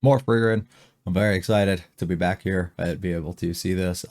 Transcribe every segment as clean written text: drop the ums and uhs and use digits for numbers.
More FRIEREN. I'm very excited to be back here and be able to see this.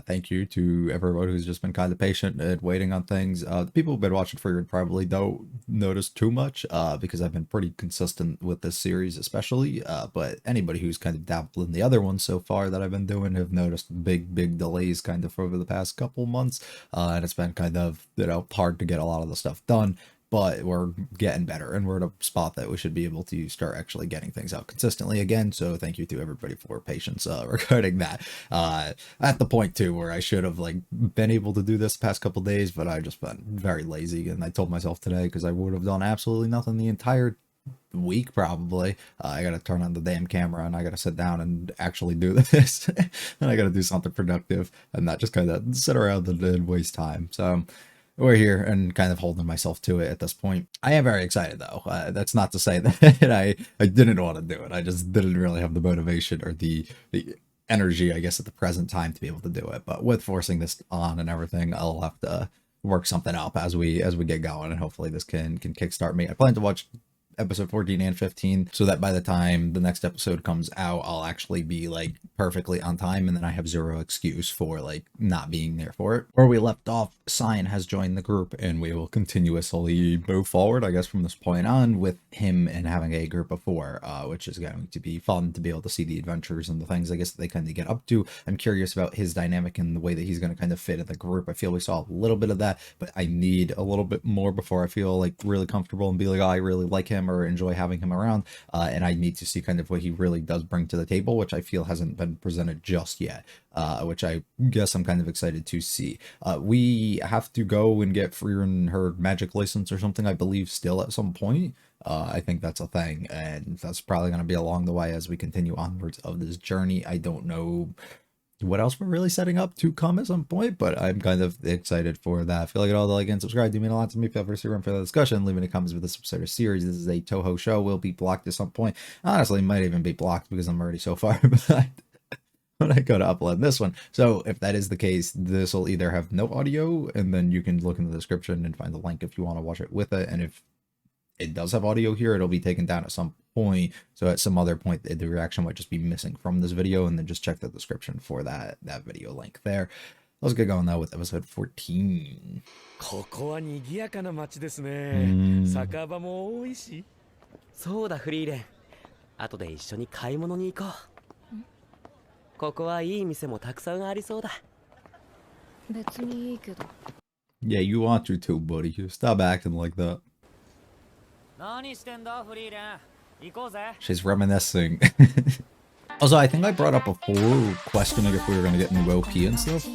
Thank you to everyone who's just been kind of patient and waiting on things. The people who've been watching FRIEREN probably don't notice too much because I've been pretty consistent with this series especially. But anybody who's kind of dabbled in the other ones so far that I've been doing have noticed big delays kind of over the past couple months. And it's been kind of, hard to get a lot of the stuff done, but we're getting better and we're at a spot that we should be able to start actually getting things out consistently again. So thank you to everybody for patience regarding that. At the point too where I should have like been able to do this past couple days, but I just been very lazy, and I told myself today, because I would have done absolutely nothing the entire week probably. I gotta turn on the damn camera and I gotta sit down and actually do this. And I gotta do something productive and not just kind of sit around and waste time. So we're here and kind of holding myself to it at this point. I am very excited though. That's not to say that I didn't want to do it. I just didn't really have the motivation or the energy, I guess, at the present time to be able to do it. But with forcing this on and everything, I'll have to work something up as we get going, and hopefully this can kickstart me. I plan to watch episode 14 and 15 so that by the time the next episode comes out, I'll actually be like perfectly on time, and then I have zero excuse for like not being there for it. Where we left off, Cyan has joined the group and we will continuously move forward, I guess, from this point on, with him and having a group of four, which is going to be fun to be able to see the adventures and the things I guess that they kind of get up to. I'm curious about his dynamic and the way that he's going to kind of fit in the group. I feel we saw a little bit of that, but I need a little bit more before I feel like really comfortable and be like, oh, I really like him or enjoy having him around. And I need to see kind of what he really does bring to the table, which I feel hasn't been presented just yet, which I guess I'm kind of excited to see. We have to go and get FRIEREN her magic license or something, I believe, still at some point. I think that's a thing, and that's probably going to be along the way as we continue onwards of this journey. I don't know what else we're really setting up to come at some point, but I'm kind of excited for that. If you like it all, the like and subscribe do mean a lot to me. Feel free to run for the discussion, leave any comments with this episode or series. This is a Toho show, will be blocked at some point. Honestly, might even be blocked because I'm already so far behind when I go to upload this one. So if that is the case, this will either have no audio, and then you can look in the description and find the link if you want to watch it with it. And if it does have audio here, it'll be taken down at some point. So at some other point, the reaction might just be missing from this video, and then just check the description for that video link there. Let's get going now with episode 14. ここは賑やかな街ですね。Mm. 酒場も多いし。そうだフリーレン。後で一緒に買い物に行こう。ここはいい店もたくさんありそうだ。別にいいけど。Yeah, you want to too, buddy. Stop acting like that. 何してんだフリーレン。行こうぜ。She's reminiscing. Also, I think I brought up before questioning if we were going to get new OP and stuff.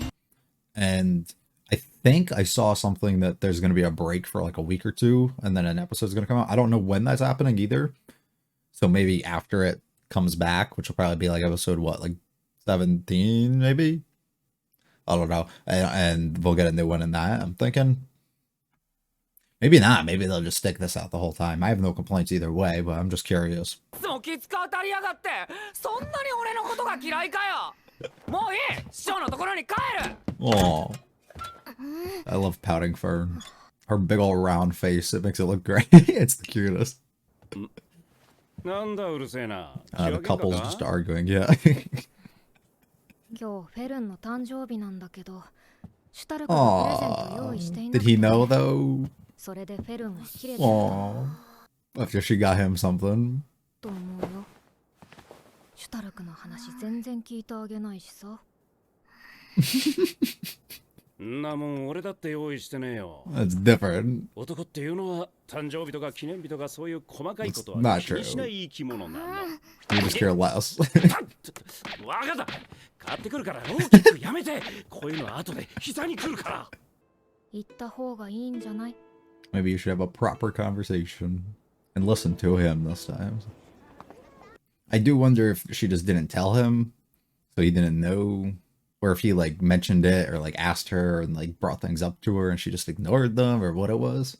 And I think I saw something that there's going to be a break for like a week or two, and then an episode's going to come out. I don't know when that's happening either. So maybe after it comes back, which will probably be like episode, what, like 17 maybe? I don't know. And we'll get a new one in that, I'm thinking. Maybe not. Maybe they'll just stick this out the whole time. I have no complaints either way, but I'm just curious. そきつか当たりやがって。そんなに俺のことが嫌いかよ。もういい。師匠のところに帰る。Oh, I love pouting Fern. Her big old round face. It makes it look great. It's the cutest. The couple's just arguing. Yeah. 今日フェルンの誕生日なんだけど、シュタルクのプレゼント用意していな Did くて he know though? それでフェルンが切れてた Aw. After she got him something. と思うよ。シュタルクの話全然聞いてあげないしさ。んなもん俺だって用意してねえよ。That's different. 男っていうのは誕生日とか記念日とかそういう細かいことは Not 気にしない生き物なんだ。You just care less. わかった。買ってくるから大きくやめて。こういうのは後で膝に来るから。言った方がいいんじゃない？ Maybe you should have a proper conversation and listen to him this time. I do wonder if she just didn't tell him, so he didn't know, or if he like mentioned it or like asked her and like brought things up to her and she just ignored them, or what it was.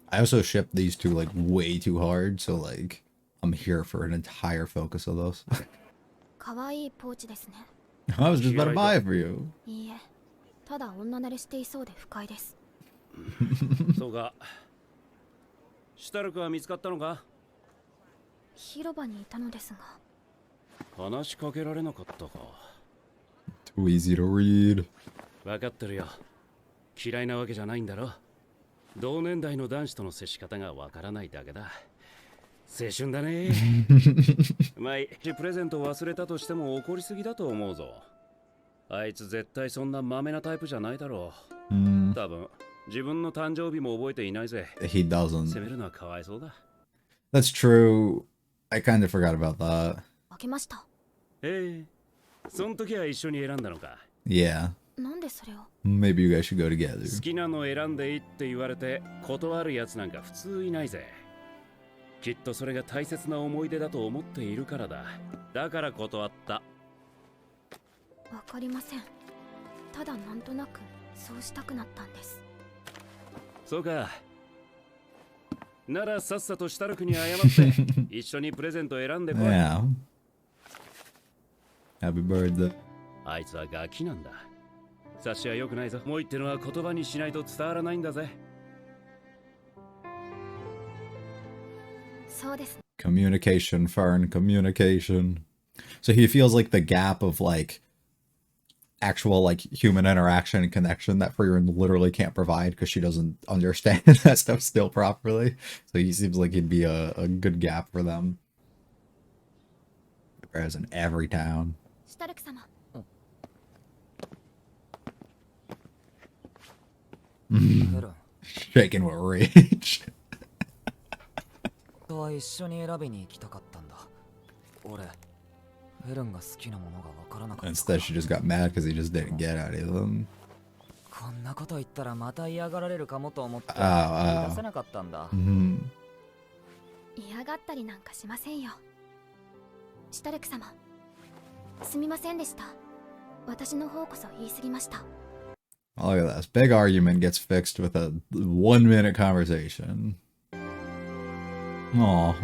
I also shipped these two like way too hard, so like I'm here for an entire focus of those. 可愛いポーチですね。I was just about to buy it for you. いいえ、ただ女慣れしていそうで不快です。そうか。シュタルクは見つかったのか？広場にいたのですが。話しかけられなかったか。 Too easy to read. 分かってるよ。嫌いなわけじゃないんだろ。同年代の男子との接し方がわからないだけだ。青春だね。まあいい、プレゼント忘れたとしても怒りすぎだと思うぞ。あいつ絶対そんなマメなタイプじゃないだろう。多分自分の誕生日も覚えていないぜ。 He 責 doesn't. めるのはかわいそうだ。 That's true. I kind of forgot about that. 開けました。その時は一緒に選んだのか。 Yeah. なんでそれを。 Maybe you guys should go together. 好きなの選んでいいって言われて断るやつなんか普通いないぜ。きっとそれが大切な思い出だと思っているからだ。だから断った。わかりません。ただなんとなくそうしたくなったんです。そうか。ならさっさとシュタルクに謝って一緒にプレゼント選んでこい。Yeah. Happy birthday. あいつはガキなんだ。察しは良くないぞ。もう言ってのは言葉にしないと伝わらないんだぜ。そうです。 Communication, Fern, communication. So he feels like the gap of like actual like human interaction and connection that FRIEREN literally can't provide because she doesn't understand that stuff still properly. So he seems like he'd be a good gap for them. Whereas in every town. シュタルク様。Shaking with rage. とは一緒に選びに行きたかったんだ。俺、ヘレンが好きなものがわからなかった。 Instead, she just got mad because he just didn't get any of them. こんなこと言ったらまた嫌がられるかもと思って言い出せなかったんだ。嫌がったりなんかしませんよ。シュタルク様、すみませんでした。私の方こそ言い過ぎました。 Look at this. Big argument gets fixed with a 1-minute conversation. Aw.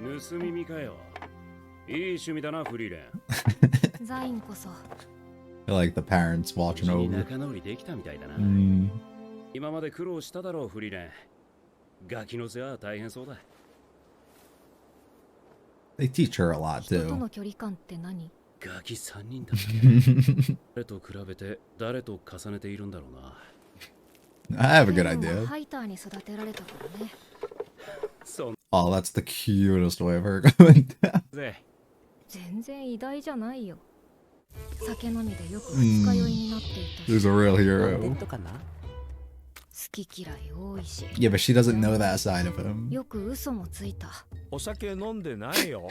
盗み見かよ。いい趣味だな、フリーレン。ザインこそ。I feel like the parents watching 無事に over. 仲直りできたみたいだな。今まで苦労しただろう、フリーレン。ガキの世話は大変そうだ。They teach her a lot 人と too. の距離感って何？ガキ3人だ。誰と比べて誰と重ねているんだろうな。I have a good ヘレン idea. はハイターに育てられたからね。そん Oh, that's the cutest way of her going down. ぜ。全然偉大じゃないよ。酒飲みでよく二日酔いになっていたし。 There's a real デ hero. ッドかな。好き嫌い多いし。 Yeah, but she doesn't know that side of him. よく嘘もついた。お酒飲んでないよ。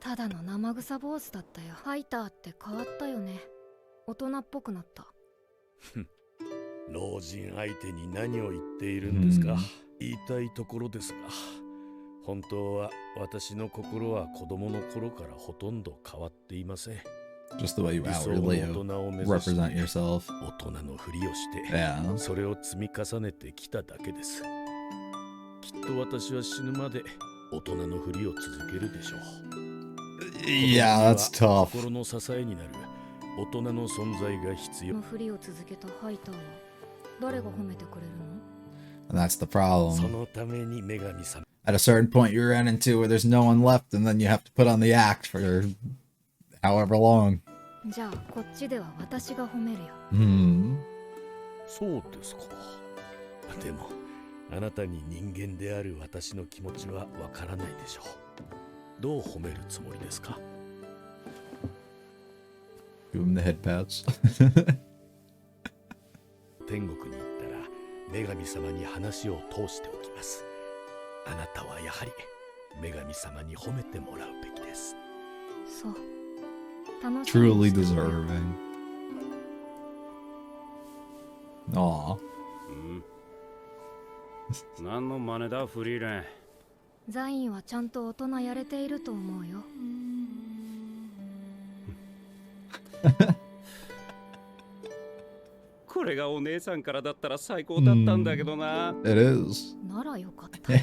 ただの生臭坊主だったよ。ハイターって変わったよね。大人っぽくなった。老人相手に何を言っているんですか。言いたいところですが、本当は私の心は子供の頃からほとんど変わっていません。 Just the way you 理想の大 outwardly 人を目指し represent て yourself. 大人のふりをして Yeah. それを積み重ねてきただけです。きっと私は死ぬまで大人のふりを続けるでしょう。 Yeah, that's 子供には tough. 心の支えになる大人の存在が必要。のふりを続けたハイターは誰が褒めてくれるの？ And that's the そ problem. のために女神様 At a certain point, you run into where there's no one left, and then you have to put on the act for however long. じゃあこっちでは私が褒めるよ。そうですか。でもあなたに人間である私の気持ちはわからないでしょう。どう褒めるつもりですか。 Give him the head pats. 天国に行ったら女神様に話を通しておきます。あなたはやはり女神様に褒めてもらうべきです。そう。楽しみ Truly にしてるよ。 deserving. Aw. 何の真似だ、フリーレン。ザインはちゃんと大人やれていると思うよ。これがお姉さんからだったら最高だったんだけどな。It is. ならよかった。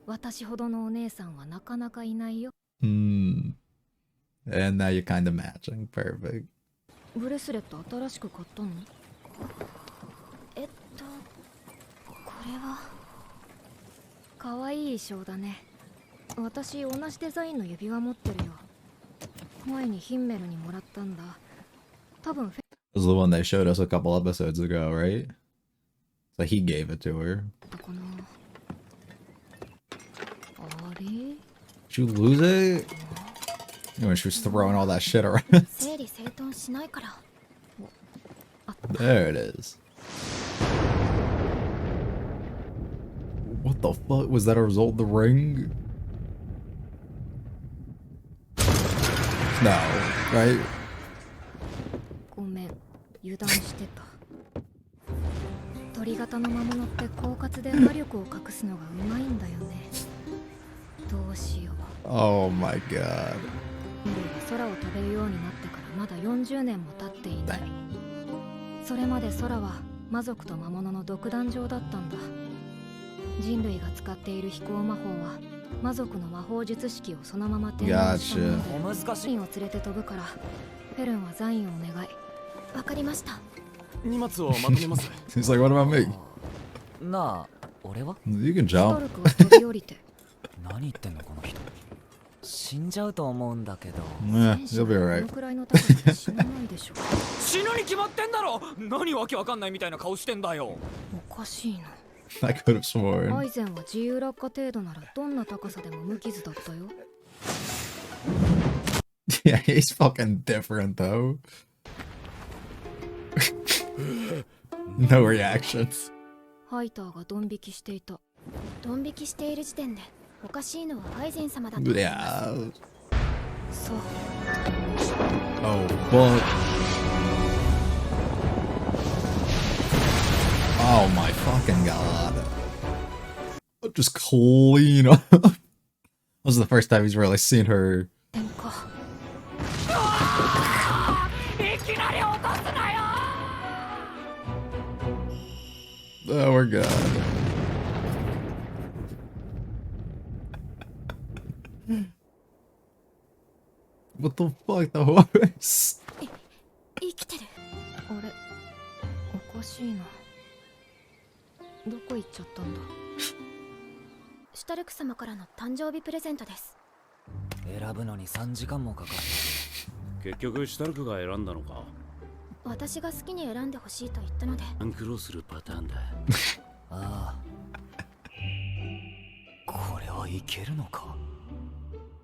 私ほどのお姉さんはなかなかいないよ。And now you're kind of matching. Perfect. ブレスレット新しく買ったの？これはかわいい衣装だね。私同じデザインの指輪持ってるよ。前にヒンメルにもらったんだ。多分 This is the one they showed us a couple episodes ago, right? So he gave it to her. だかな。あれ Did you lose it? When she was throwing all that shit around. 整理整頓しないから。 There it is. What the fuck? Was that a result of the ring? No, right? ごめん、油断してた。鳥型の魔物って狡猾で魔力を隠すのがうまいんだよね。どうしよう。 Oh my god. 人類が空を飛べるようになってからまだ40年も経っていない。それまで空は魔族と魔物の独壇場だったんだ。人類が使っている飛行魔法は魔族の魔法術式をそのまま転用したもので、難しい。シンを連れて飛ぶからフェルンはザインをお願い。わかりました。荷物をまとめます。 He's like, what about me? なあ、俺は You can スト jump. ルクは飛び降りて。何言ってんのこの人。死んじゃうと思うんだけど。 Yeah, 戦士 you'll be は alright. このくらいの高さで死なないでしょ。死ぬに決まってんだろ。何わけわかんないみたいな顔してんだよ。おかしいな。I could have ア sworn. イゼンは自由落下程度ならどんな高さでも無傷だったよ。Yeah, he's fucking different though. No reactions. ハイターがドン引きしていた。ドン引きしている時点でおかしいのはアイゼン様だと思います。 Yeah. そう。 Oh, fuck. Oh my fucking god. Just clean up. This is the first time he's really seen her. 天下。いきなり落とすなよ。 Oh, we're good. What the fuck, the horse? 生きてる。あれ、おかしいな。どこ行っちゃったんだ。シュタルク様からの誕生日プレゼントです。選ぶのに3時間もかかる。結局シュタルクが選んだのか。私が好きに選んでほしいと言ったので。アンクロするパターンだ。ああ。これはいけるのか。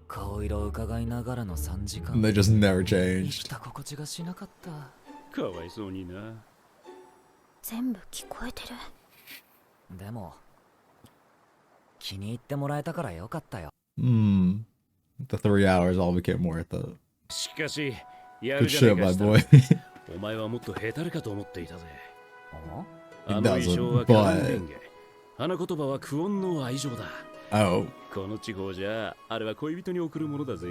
顔色を伺いながらの3時間。 And they just never 生き changed. た心地がしなかった。かわいそうにな。全部聞こえてる。でも気に入ってもらえたからよかったよ。Hmm. The 3 hours all became worth it. しかし、や Good るじゃ shit, ねえ my か。 boy. お前はもっとヘタレかと思っていたぜ。ああの衣装は It doesn't, カラン but- レンゲ。花言葉はクオンの愛情だ。 Oh. この地方じゃ、あれは恋人に贈るものだぜ。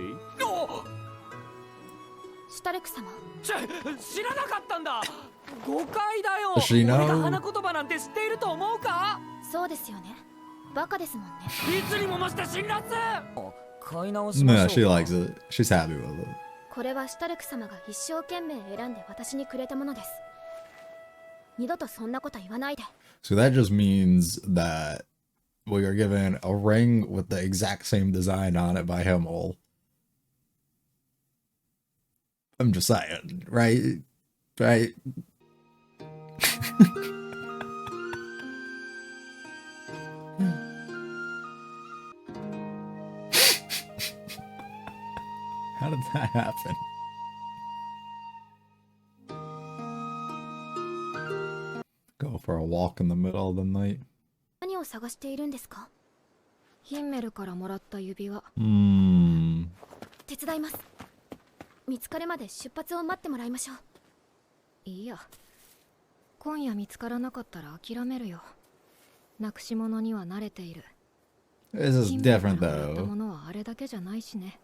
シュタルク様。知らなかったんだ。誤解だよ。 Does she 俺 know? が花言葉なんて知っていると思うか。そうですよね。バカですもんね。いつにも増して辛辣。買い直しま No, しょ she うか。 likes it. She's happy with it. これはシュタルク様が一生懸命選んで私にくれたものです。二度とそんなこと言わないで。 So that just means that we are given a ring with the exact same design on it by Himmel. I'm just saying, right? Right? How did that happen? Go for a walk in the middle of the night. 何を探しているんですか。ヒンメルからもらった指輪。 Hmm. 手伝います。見つかるまで出発を待ってもらいましょう。いいや。今夜見つからなかったら諦めるよ。なくし物には慣れている。 This is ヒンメルから different もらったも though. のはあれだけじゃないしね。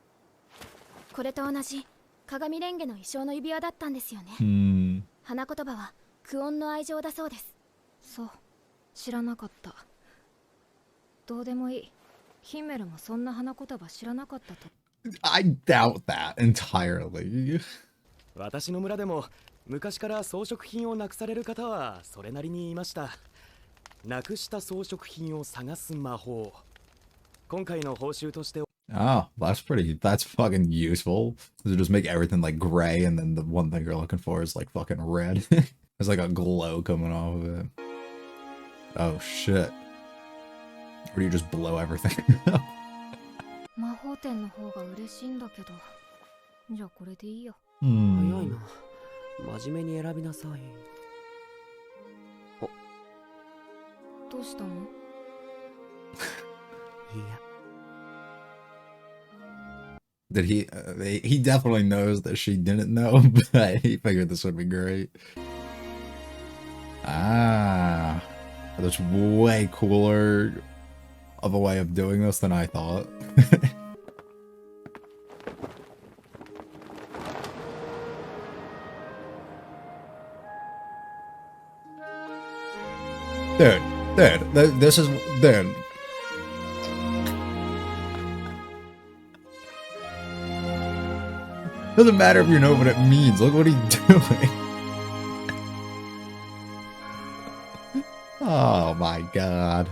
これと同じ鏡レンゲの衣装の指輪だったんですよね。 Hmm. 花言葉はクオンの愛情だそうです。そう、知らなかった。どうでもいい。ヒンメルもそんな花言葉知らなかったと。 I doubt that entirely. 私の村でも昔から装飾品をなくされる方はそれなりにいました。なくした装飾品を探す魔法、今回の報酬として Oh, that's fucking useful. To just make everything like gray and then the one thing you're looking for is like fucking red. There's like a glow coming off of it. Oh shit. Or do you just blow everything up? 魔法店の方が嬉しいんだけど、じゃあこれでいいよ。早い Hmm. な。真面目に選びなさい。どうしたの？いや。 Did he definitely knows that she didn't know, but he figured this would be great. Ah, that's way cooler of a way of doing this than I thought. This is, dude. Doesn't matter if you know what it means. Look what he's doing. Oh my god.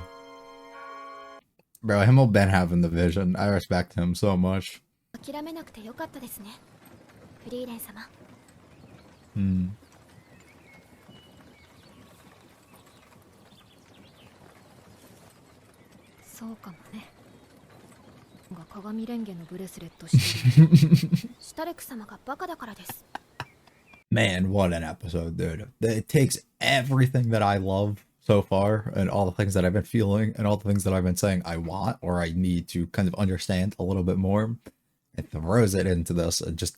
Bro, him will been having the vision. I respect him so much. 諦めなくてよかったですね。フリーレン様。Hmm. そうかもね。が鏡レンゲのブレスレットしてる。シュタレク様がバカだからです。 Man, what an episode, dude. It takes everything that I love so far and all the things that I've been feeling and all the things that I've been saying I want or I need to kind of understand a little bit more. It throws it into this and just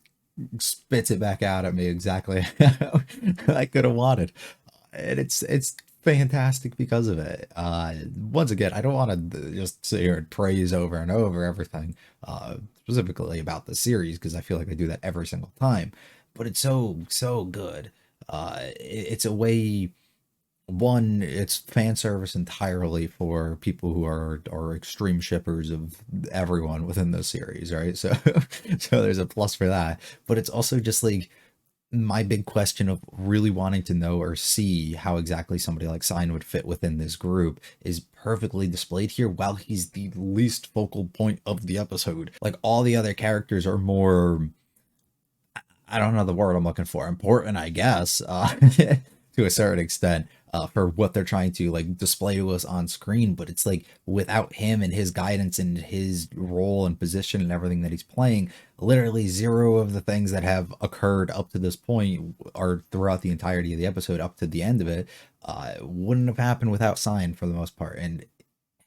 spits it back out at me exactly how I could have wanted. And it's fantastic because of it. Once again, I don't want to just sit here and praise over and over everything, specifically about the series, because I feel like I do that every single time. But it's so good. It's a way. One, it's fan service entirely for people who are extreme shippers of everyone within the series, right? So, so there's a plus for that. But it's also just like my big question of really wanting to know or see how exactly somebody like Sign would fit within this group is perfectly displayed here while he's the least focal point of the episode. Like all the other characters are more, I don't know the word I'm looking for, important, I guess, to a certain extent, for what they're trying to like display to us on screen. But it's like without him and his guidance and his role and position and everything that he's playing, literally zero of the things that have occurred up to this point or throughout the entirety of the episode up to the end of it, wouldn't have happened without Sign for the most part. And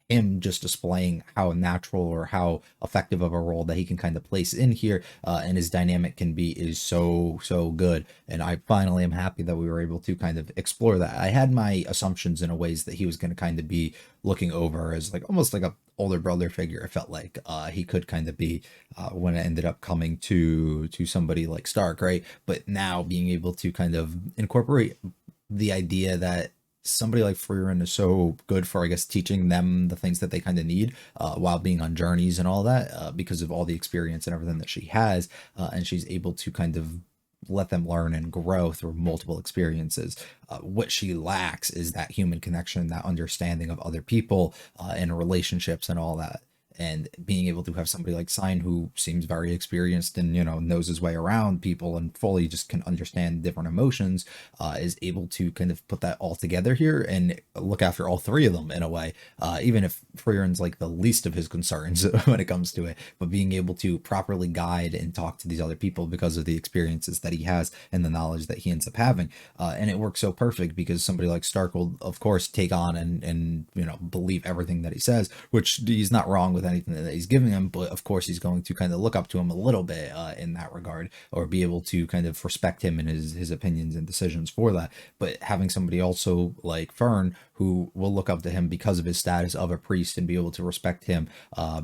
him just displaying how natural or how effective of a role that he can kind of place in here, and his dynamic can be is so good. And I finally am happy that we were able to kind of explore that. I had my assumptions in a ways that he was going to kind of be looking over as like almost like a older brother figure. It felt like he could kind of be when it ended up coming to somebody like Stark, right? But now being able to kind of incorporate the idea that somebody like FRIEREN is so good for, I guess, teaching them the things that they kind of need while being on journeys and all that, because of all the experience and everything that she has, and she's able to kind of let them learn and grow through multiple experiences. What she lacks is that human connection, that understanding of other people and relationships and all that. And being able to have somebody like Sign who seems very experienced and, you know, knows his way around people and fully just can understand different emotions, is able to kind of put that all together here and look after all three of them in a way, even if FRIEREN's like the least of his concerns when it comes to it, but being able to properly guide and talk to these other people because of the experiences that he has and the knowledge that he ends up having. And it works so perfect because somebody like Stark will, of course, take on and you know, believe everything that he says, which he's not wrong with anything that he's giving him, but of course he's going to kind of look up to him a little bit in that regard, or be able to kind of respect him and his opinions and decisions for that. But having somebody also like Fern who will look up to him because of his status of a priest and be able to respect him,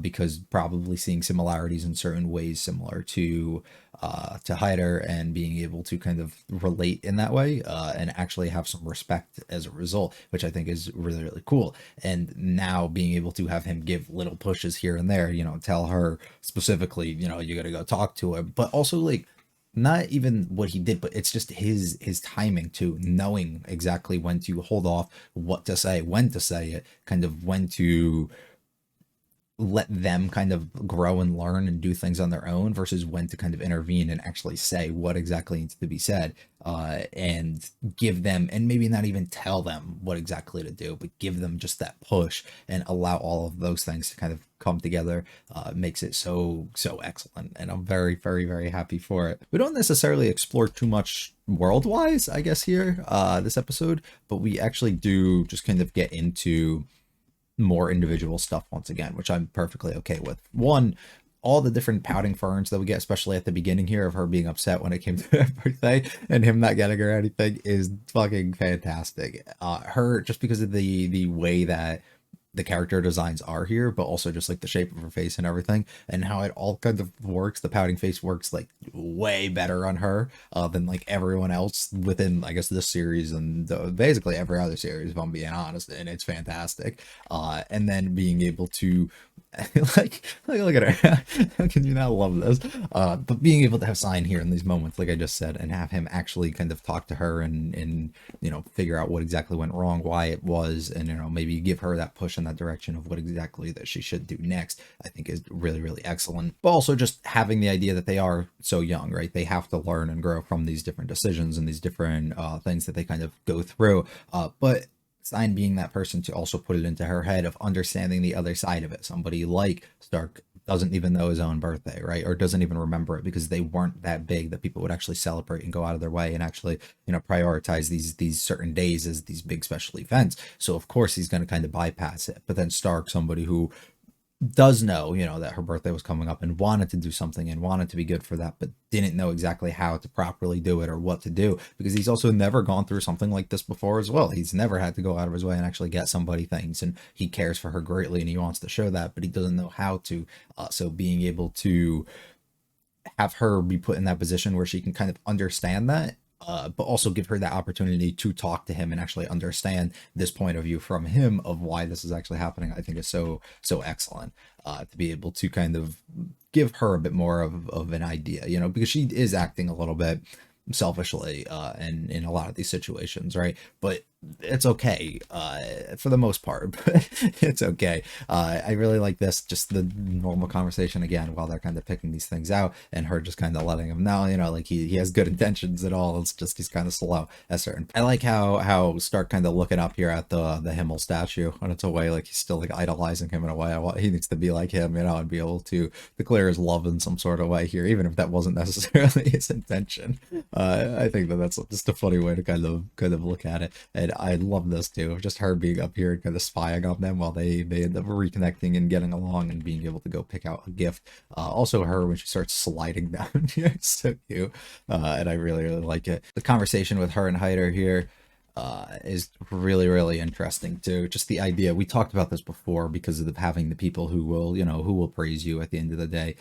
because probably seeing similarities in certain ways similar to Hyder, and being able to kind of relate in that way, and actually have some respect as a result, which I think is really cool. And now being able to have him give little pushes here and there, you know, tell her specifically, you know, you got to go talk to her, but also like not even what he did, but it's just his timing too, knowing exactly when to hold off, what to say, when to say it, kind of when to let them kind of grow and learn and do things on their own versus when to kind of intervene and actually say what exactly needs to be said, and give them, and maybe not even tell them what exactly to do, but give them just that push and allow all of those things to kind of come together. Makes it so excellent, and I'm very very happy for it. We don't necessarily explore too much world wise, I guess, here this episode, but we actually do just kind of get into more individual stuff once again, which I'm perfectly okay with. One, all the different pouting ferns that we get, especially at the beginning here, of her being upset when it came to her birthday and him not getting her anything, is fucking fantastic. Her, just because of the way that the character designs are here, but also just like the shape of her face and everything, and how it all kind of works. The pouting face works like way better on her than like everyone else within, I guess, this series and basically every other series, if I'm being honest. And it's fantastic. And then being able to look at her. How can you not love this? But being able to have Sign here in these moments, like I just said, and have him actually kind of talk to her and you know, figure out what exactly went wrong, why it was, and you know, maybe give her that push in that direction of what exactly that she should do next, I think is really excellent. But also just having the idea that they are so young, right? They have to learn and grow from these different decisions and these different things that they kind of go through. But Stein being that person to also put it into her head of understanding the other side of it. Somebody like Stark doesn't even know his own birthday, right? Or doesn't even remember it because they weren't that big that people would actually celebrate and go out of their way and actually, you know, prioritize these certain days as these big special events. So of course he's going to kind of bypass it. But then Stark, somebody who does know, you know, that her birthday was coming up and wanted to do something and wanted to be good for that, but didn't know exactly how to properly do it or what to do, because he's also never gone through something like this before as well. He's never had to go out of his way and actually get somebody things, and he cares for her greatly and he wants to show that, but he doesn't know how to. So being able to have her be put in that position where she can kind of understand that, but also give her that opportunity to talk to him and actually understand this point of view from him of why this is actually happening, I think is so excellent. To be able to kind of give her a bit more of an idea, you know, because she is acting a little bit selfishly and in a lot of these situations, right? But it's okay for the most part. But it's okay. I really like this, just the normal conversation again while they're kind of picking these things out, and her just kind of letting him know, you know, like he has good intentions at all. It's just he's kind of slow at certain. I like how Stark kind of looking up here at the Himmel statue, and it's a way like he's still like idolizing him in a way. He needs to be like him, you know, and be able to declare his love in some sort of way here, even if that wasn't necessarily his intention. I think that's just a funny way to kind of look at it, and I love this too. Just her being up here and kind of spying on them while they end up reconnecting and getting along and being able to go pick out a gift. Also her when she starts sliding down here, it's so cute, and I really like it. The conversation with her and Hyder here is really interesting too. Just the idea, we talked about this before, because of having the people who will, you know, who will praise you at the end of the day,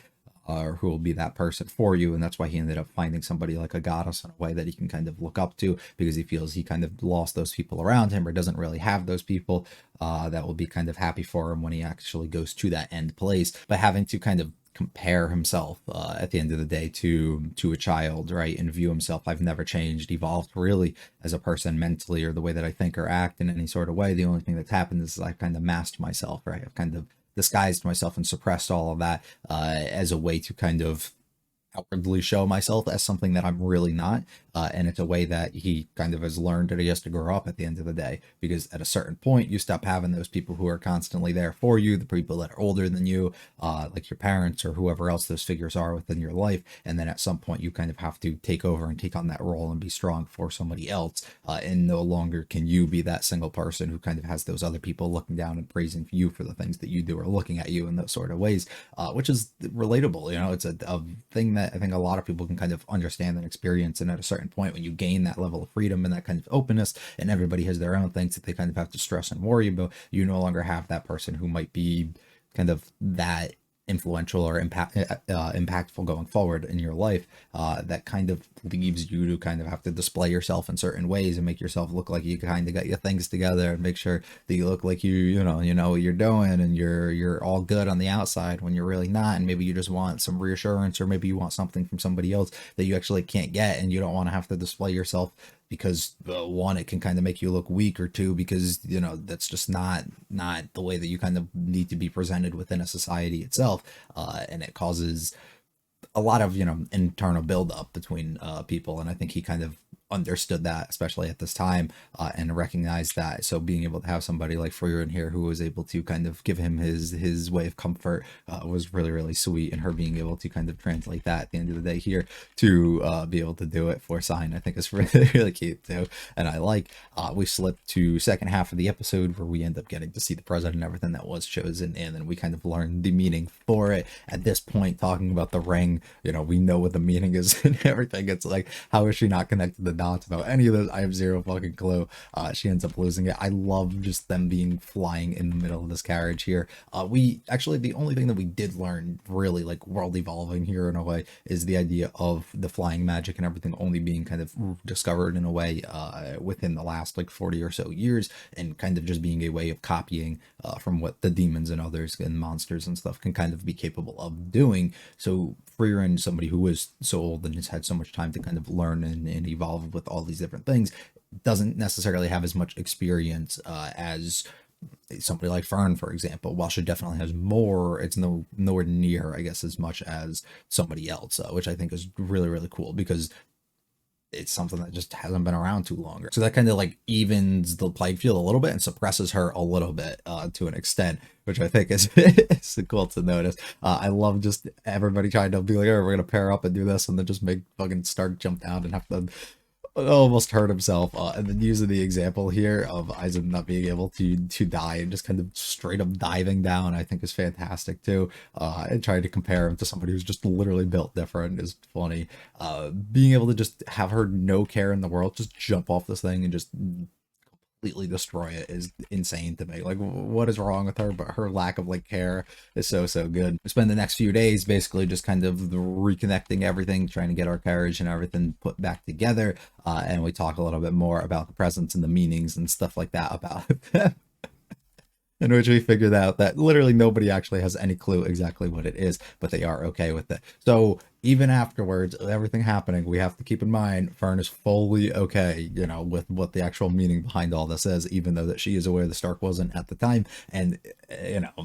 or who will be that person for you. And that's why he ended up finding somebody like a goddess in a way that he can kind of look up to, because he feels he kind of lost those people around him, or doesn't really have those people that will be kind of happy for him when he actually goes to that end place. But having to kind of compare himself at the end of the day to a child, right, and view himself, I've never changed, evolved really as a person mentally, or the way that I think or act in any sort of way. The only thing that's happened is I've kind of masked myself, right? I've kind of disguised myself and suppressed all of that as a way to kind of outwardly show myself as something that I'm really not. And it's a way that he kind of has learned that he has to grow up at the end of the day, because at a certain point you stop having those people who are constantly there for you, the people that are older than you, like your parents or whoever else those figures are within your life. And then at some point you kind of have to take over and take on that role and be strong for somebody else. And no longer can you be that single person who kind of has those other people looking down and praising you for the things that you do, or looking at you in those sort of ways, which is relatable. You know, it's a thing that I think a lot of people can kind of understand and experience. And at a certain point, when you gain that level of freedom and that kind of openness, and everybody has their own things that they kind of have to stress and worry about, you no longer have that person who might be kind of that influential or impactful going forward in your life, that kind of leaves you to kind of have to display yourself in certain ways and make yourself look like you kind of got your things together, and make sure that you look like you know what you're doing, and you're all good on the outside when you're really not. And maybe you just want some reassurance, or maybe you want something from somebody else that you actually can't get, and you don't want to have to display yourself because one, it can kind of make you look weak, or two, because that's just not the way that you kind of need to be presented within a society itself, and it causes a lot of internal buildup between people. And I think he kind of understood that, especially at this time, and recognized that. So being able to have somebody like FRIEREN here who was able to kind of give him his way of comfort was really, really sweet. And her being able to kind of translate that at the end of the day here to be able to do it for Sign, I think is really, really cute too. And I like we slipped to second half of the episode where we end up getting to see the president and everything that was chosen, and then we kind of learn the meaning for it. At this point, talking about the ring, we know what the meaning is and everything. It's like, how is she not connected the dots about any of this? I have zero fucking clue. She ends up losing it. I love just them being flying in the middle of this carriage here. We actually, the only thing that we did learn really like world evolving here in a way is the idea of the flying magic and everything only being kind of discovered in a way within the last like 40 or so years, and kind of just being a way of copying from what the demons and others and monsters and stuff can kind of be capable of doing. So FRIEREN, somebody who is so old and has had so much time to kind of learn and evolve with all these different things, doesn't necessarily have as much experience as somebody like Fern, for example. While she definitely has more, it's nowhere near, I guess, as much as somebody else, which I think is really, really cool, because it's something that just hasn't been around too long. So that kind of like evens the playing field a little bit and suppresses her a little bit to an extent, which I think is cool to notice. I love just everybody trying to be like, oh, we're gonna pair up and do this, and then just make fucking Stark jump down and have to almost hurt himself, and then using the example here of Aizen not being able to die and just kind of straight up diving down, I think is fantastic too. And trying to compare him to somebody who's just literally built different is funny. Being able to just have her no care in the world, just jump off this thing and just completely destroy it is insane to me. Like, what is wrong with her? But her lack of like care is so good. We spend the next few days basically just kind of reconnecting everything, trying to get our carriage and everything put back together, and we talk a little bit more about the presents and the meanings and stuff like that about them. In which we figured out that literally nobody actually has any clue exactly what it is, but they are okay with it. So even afterwards, everything happening, we have to keep in mind Fern is fully okay, with what the actual meaning behind all this is, even though that she is aware the Stark wasn't at the time. And,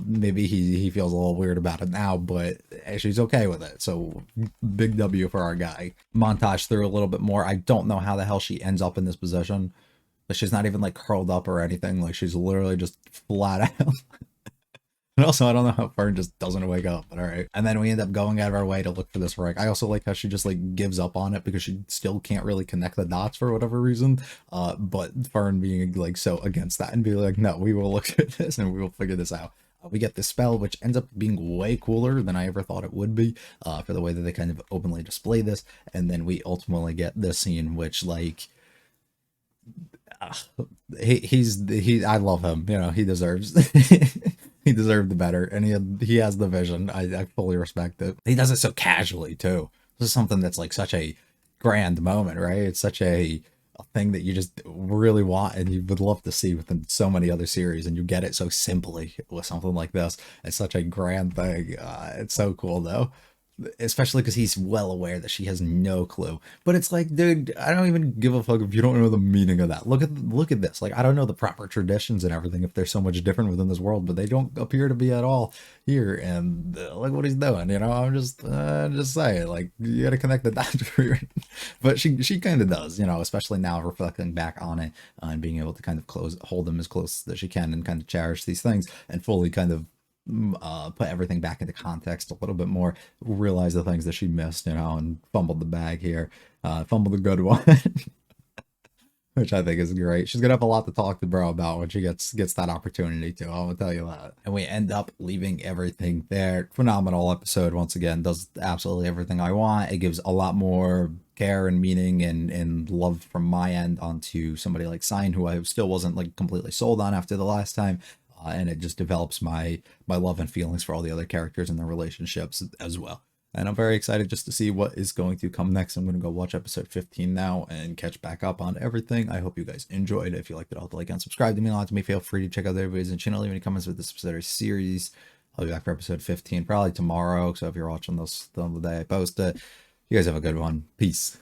maybe he feels a little weird about it now, but she's okay with it. So big W for our guy. Montage through a little bit more. I don't know how the hell she ends up in this position. But she's not even like curled up or anything. Like, she's literally just flat out. And also, I don't know how Fern just doesn't wake up, but all right. And then we end up going out of our way to look for this ring. I also like how she just like gives up on it because she still can't really connect the dots for whatever reason. But Fern being like so against that and being like, no, we will look at this and we will figure this out. We get this spell, which ends up being way cooler than I ever thought it would be, for the way that they kind of openly display this. And then we ultimately get this scene, which like, I love him. He deserves he deserved the better, and he has the vision. I fully respect it. He does it so casually too. This is something that's like such a grand moment, right? It's such a thing that you just really want and you would love to see within so many other series, and you get it so simply with something like this. It's such a grand thing. It's so cool though. Especially because he's well aware that she has no clue. But it's like, dude, I don't even give a fuck if you don't know the meaning of that. Look at this. Like, I don't know the proper traditions and everything if they're so much different within this world, but they don't appear to be at all here. And look what he's doing. I'm just saying, like, you gotta connect the dots for But she kind of does, especially now reflecting back on it, and being able to kind of hold them as close as she can and kind of cherish these things and fully kind of put everything back into context a little bit more, realize the things that she missed, and fumbled the bag here, fumbled the good one, which I think is great. She's gonna have a lot to talk to bro about when she gets that opportunity to, I'll tell you that. And we end up leaving everything there. Phenomenal episode once again, does absolutely everything I want. It gives a lot more care and meaning and love from my end onto somebody like Sign, who I still wasn't like completely sold on after the last time. And it just develops my love and feelings for all the other characters and their relationships as well. And I'm very excited just to see what is going to come next. I'm going to go watch episode 15 now and catch back up on everything. I hope you guys enjoyed. If you liked it, I'll like and subscribe to me. To me, feel free to check out the other videos and channel. Leave any comments with this specific series. I'll be back for episode 15 probably tomorrow. So if you're watching this on the day I post it, you guys have a good one. Peace.